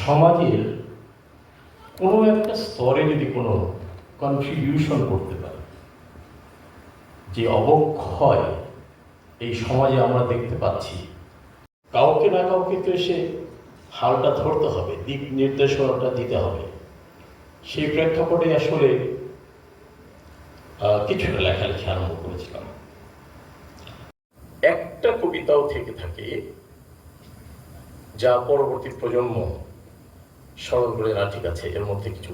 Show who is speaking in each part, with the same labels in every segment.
Speaker 1: সমাজের কোনো একটা স্তরে যদি কোনো কন্ট্রিবিউশন করতে পারে, যে অবক্ষয় এই সমাজে আমরা দেখতে পাচ্ছি, কাউকে না কাউকে তো এসে হালটা ধরতে হবে, দিক নির্দেশনাটা দিতে হবে। সেই প্রেক্ষাপটে আসলে কিছুটা লেখালেখি আরম্ভ করেছিলাম। একটা কবিতাও থেকে থাকে যা পরবর্তী প্রজন্ম স্মরণ করে না, ঠিক আছে এর মধ্যে কিছু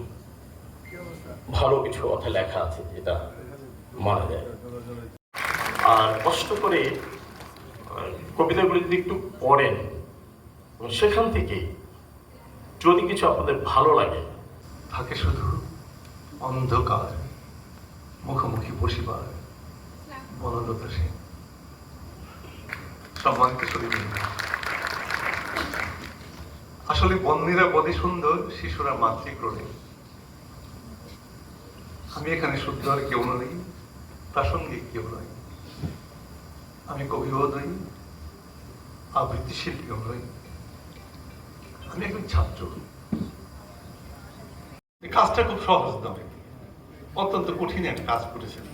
Speaker 1: ভালো কিছু কথা লেখা আছে যেটা মানা যায়। আর কষ্ট করে কবিতাগুলি যদি একটু পড়েন, সেখান থেকে যদি কিছু আপনাদের ভালো লাগে,
Speaker 2: থাকে শুধু অন্ধকার মুখোমুখি বসিবার বনলতা সেন। সম্মানিত শরীর, আসলে বন্দিরা বধি সুন্দর, শিশুরা মাতৃক্রোড়ে। আমি এখানে শুদ্ধ আর কেউ নই, প্রাসঙ্গিক কেউ নই। আমি কবিও নই, আবৃত্তি শিল্পীও নই। আমি একজন ছাত্র। এই কাজটা খুব সহজ নয়, অত্যন্ত কঠিন একটা কাজ করেছেন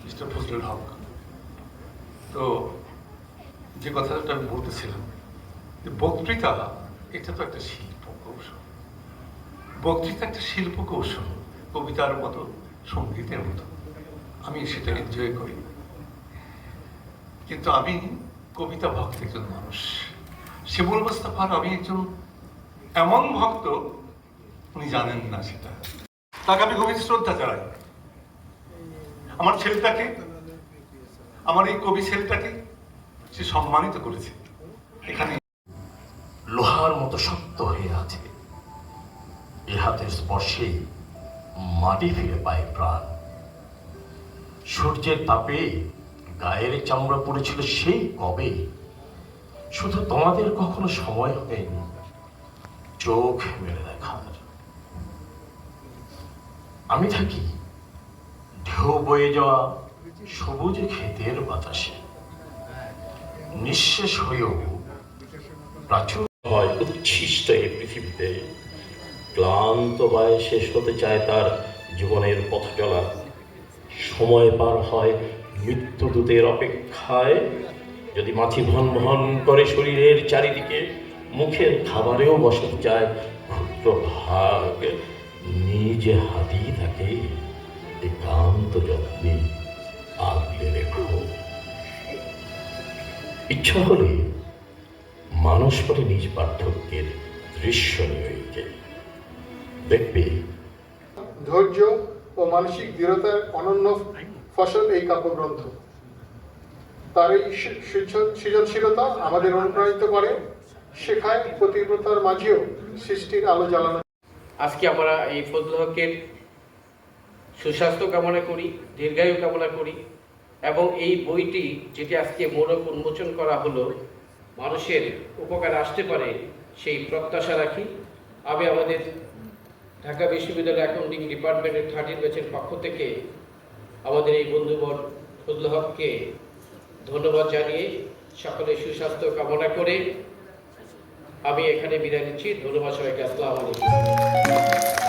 Speaker 2: মিস্টার ফজলুল হক। তো যে কথাটা আমি বলতেছিলাম, বক্তৃতা এটা তো একটা শিল্প কৌশল। বক্তৃতা একটা শিল্প কৌশল, কবিতার মতো, সঙ্গীতের মতো। আমি সেটা এনজয় করি, কিন্তু আমি কবিতা ভক্ত একজন মানুষ। শিমুল মোস্তফার আমি একজন এমন ভক্ত, উনি জানেন না সেটা। তাকে আমি গভীর শ্রদ্ধা জানাই। আমার ছেলেটাকে, আমার এই কবি ছেলেটাকে সে সম্মানিত করেছে। এখানে
Speaker 1: লোহার মতো শক্ত হয়ে আছে, এ হাতের স্পর্শে মাটি ফিরে পায় প্রাণ। সূর্যের তাপে গায়ের চামড়া পড়েছিল সেই কবে, শুধু তোমাদের কখনো সময় হয়নি চোখ মেলে দেখার। আমি থাকি ঢেউ বয়ে যাওয়া সবুজ ক্ষেতের বাতাসে, নিঃশেষ হয়েও প্রাচুর হয় উচ্ছিষ্ট এই পৃথিবীতে। ক্লান্ত বায়ে শেষ হতে চায় তার জীবনের পথ চলা, সময় পার হয় মৃত্যুদূতের অপেক্ষায়। যদি মাছি ভন ভন করে শরীরের চারিদিকে, মুখের খাবারেও বসতে চায় ক্ষুদ্র ভাগ, নিজে হাতেই থাকে একান্ত যত্নে আগলে রেখো। ইচ্ছা হলে মানুষ পরে নিজ পার্থক্যের দৃশ্য নিয়ে দেখবে।
Speaker 3: ধৈর্য ও মানসিক দৃঢ়তার অনন্য ফসল এই কাব্যগ্রন্থ। তার এই সৃজনশীলতা আমাদের অনুপ্রাণিত করে, শেখায় প্রতিকূলতার মাঝেও সৃষ্টির আলো জ্বালানো।
Speaker 4: আজকে আমরা এই ফজলুল হকের সুস্বাস্থ্য কামনা করি, দীর্ঘায়ু কামনা করি, এবং এই বইটি যেটি আজকে মোড়ক উন্মোচন করা হলো, মানুষের উপকার আসতে পারে সেই প্রত্যাশা রাখি। আমি আমাদের ঢাকা বিশ্ববিদ্যালয় অ্যাকাউন্টিং ডিপার্টমেন্টের 13 ব্যাচের পক্ষ থেকে আমাদের এই বন্ধুবর ফজলুল হককে ধন্যবাদ জানিয়ে, সকলের সুস্বাস্থ্য কামনা করে আমি এখানে বিদায় নিচ্ছি। ধন্যবাদ সবাইকে। আসসালামু আলাইকুম।